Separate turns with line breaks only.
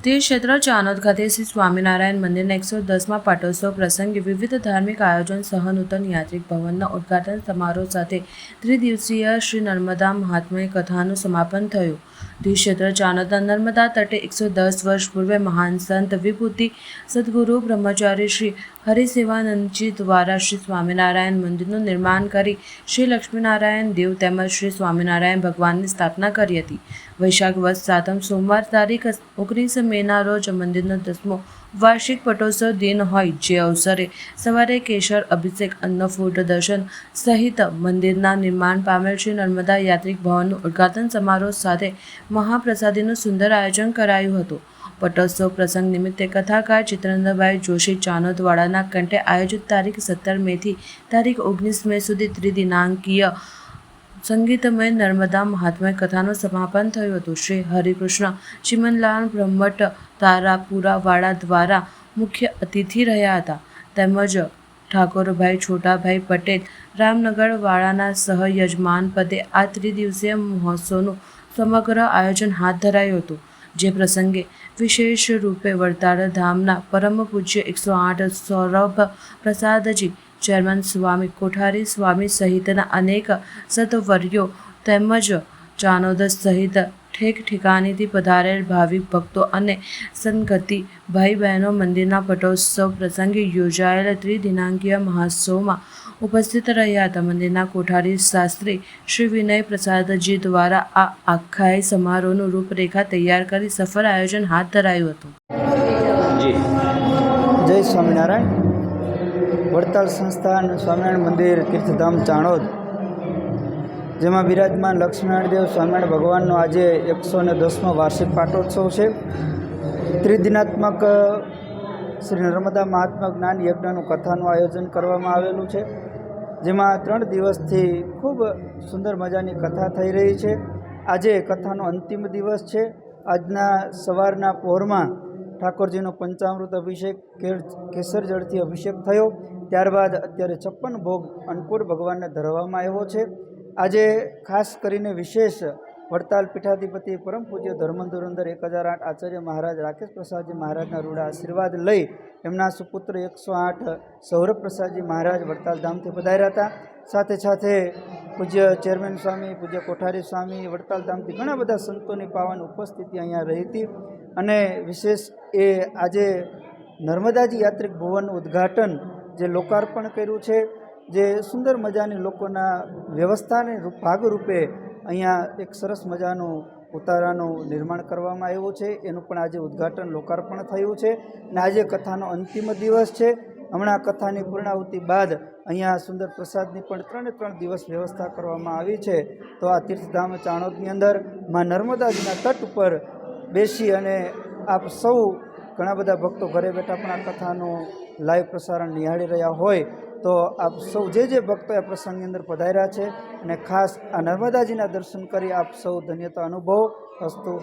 તે ક્ષેત્ર ચાણોદ ખાતે શ્રી સ્વામિનારાયણ મંદિરના 110મા પાટોત્સવ પ્રસંગે વિવિધ ધાર્મિક આયોજન સહ નૂતન યાત્રિક ભવનના ઉદ્ઘાટન સમારોહ સાથે ત્રિદિવસીય શ્રી નર્મદા મહાત્મ્ય કથાનું સમાપન થયું। તે ક્ષેત્ર ચાણોદના નર્મદા તટે 110 વર્ષ પૂર્વે મહાન સંત વિભૂતિ સદગુરુ બ્રહ્મચારી શ્રી હરિસેવાનંદજી દ્વારા શ્રી સ્વામિનારાયણ મંદિરનું નિર્માણ કરી શ્રી લક્ષ્મીનારાયણ દેવ તેમજ શ્રી સ્વામિનારાયણ ભગવાનની સ્થાપના કરી હતી। વૈશાખ વદ સાતમ સોમવાર તારીખ 19 મેના રોજ મંદિરનો 10મો વાર્ષિક પટોત્સવ દિન હોય, જે અવસરે સવારે કેશર અભિષેક, અન્નફૂટ દર્શન સહિત મંદિરના નિર્માણ પામેલ શ્રી નર્મદા યાત્રિક ભવનનું ઉદ્ઘાટન સમારોહ સાથે મહાપ્રસાદીનું સુંદર આયોજન કરાયું હતું। પટોત્સવ પ્રસંગ નિમિત્તે કથાકાર ચિત્રેન્દ્રભાઈ જોશી ચાણોદવાડાના કંઠે આયોજિત તારીખ 17 મેથી તારીખ 19 મે સુધી ત્રિદિનાંકીય સંગીતમય નર્મદા મહાત્મ્ય કથાનું સમાપન થયું હતું। શ્રી હરિકૃષ્ણ ચિમનલાલ બ્રહ્મભટ્ટ તારાપુરાવાડા દ્વારા મુખ્ય અતિથિ રહ્યા હતા, તેમજ ઠાકોરભાઈ છોટાભાઈ પટેલ રામનગરવાડાના સહયજમાન પદે આ ત્રિદિવસીય મહોત્સવનું સમગ્ર આયોજન હાથ ધરાયું હતું। જે પ્રસંગે વિશેષ રૂપે વડતાલ ધામના પરમ પૂજ્ય 108 સૌરભ પ્રસાદજી, ચેરમેન સ્વામી કોઠારી સ્વામી સહિતના અનેક સત્વર્યો તેમજ ચાણોદ સહિત ઠેક ઠેકાણેથી પધારેલ ભાવિક ભક્તો અને સન્નગતિ ભાઈ બહેનો મંદિરના પટોત્સવ પ્રસંગે યોજાયેલ ત્રિદિનાંકીય મહોત્સવમાં ઉપસ્થિત રહ્યા હતા। મંદિરના કોઠારી શાસ્ત્રી શ્રી વિનય પ્રસાદજી દ્વારા આ આખાય સમારોહનું રૂપરેખા તૈયાર કરી સફળ આયોજન હાથ ધરાયું હતું।
જય સ્વામિનારાયણ। વડતાલ સંસ્થાન સ્વામિનારાયણ મંદિર તીર્થધામ ચાણોદ, જેમાં બિરાજમાન લક્ષ્મીનારાયણ દેવ સ્વામિનારાયણ ભગવાનનો આજે 110મો વાર્ષિક પાટોત્સવ છે। ત્રિદિનાત્મક શ્રી નર્મદા મહાત્મ્ય જ્ઞાન યજ્ઞનું કથાનું આયોજન કરવામાં આવેલું છે, જેમાં 3 દિવસથી ખૂબ સુંદર મજાની કથા થઈ રહી છે। આજે કથાનો અંતિમ દિવસ છે। આજના સવારના પહોરમાં ઠાકોરજીનો પંચામૃત અભિષેક, કેસર જળથી અભિષેક થયો, ત્યારબાદ અત્યારે 56 ભોગ અન્નકૂટ ભગવાનને ધરવામાં આવ્યો છે। આજે ખાસ કરીને વિશેષ વડતાલ પીઠાધિપતિ પરમ પૂજ્ય ધર્મધુરંધર 1008 આચાર્ય મહારાજ રાકેશ પ્રસાદજી મહારાજના રૂડા આશીર્વાદ લઈ એમના સુપુત્ર 108 સૌરભ પ્રસાદજી મહારાજ વડતાલ ધામથી પધાર્યા હતા। સાથે સાથે પૂજ્ય ચેરમેન સ્વામી, પૂજ્ય કોઠારી સ્વામી, વડતાલ ધામથી ઘણા બધા સંતોની પાવન ઉપસ્થિતિ અહીંયા રહી હતી। અને વિશેષ એ આજે નર્મદાજી યાત્રિક ભવનનું ઉદ્ઘાટન જે લોકાર્પણ કર્યું છે, જે સુંદર મજાની લોકોના વ્યવસ્થાને ભાગરૂપે અહીંયા એક સરસ મજાનું ઉતારાનું નિર્માણ કરવામાં આવ્યું છે, એનું પણ આજે ઉદ્ઘાટન લોકાર્પણ થયું છે। અને આજે કથાનો અંતિમ દિવસ છે। હમણાં કથાની પૂર્ણાહુતિ બાદ અહીંયા સુંદર પ્રસાદની પણ 3 દિવસ વ્યવસ્થા કરવામાં આવી છે। તો આ તીર્થધામ ચાણોદની અંદર માં નર્મદાજીના તટ ઉપર બેસી અને આપ સૌ ઘણા બધા ભક્તો ઘરે બેઠા પણ આ કથાનું લાઈવ પ્રસારણ નિહાળી રહ્યા હોય, તો આપ સૌ જે ભક્તો આ પ્રસંગની અંદર પધાર્યા છે અને ખાસ આ નર્મદાજીના દર્શન કરી આપ સૌ ધન્યતા અનુભવ અસ્તુ।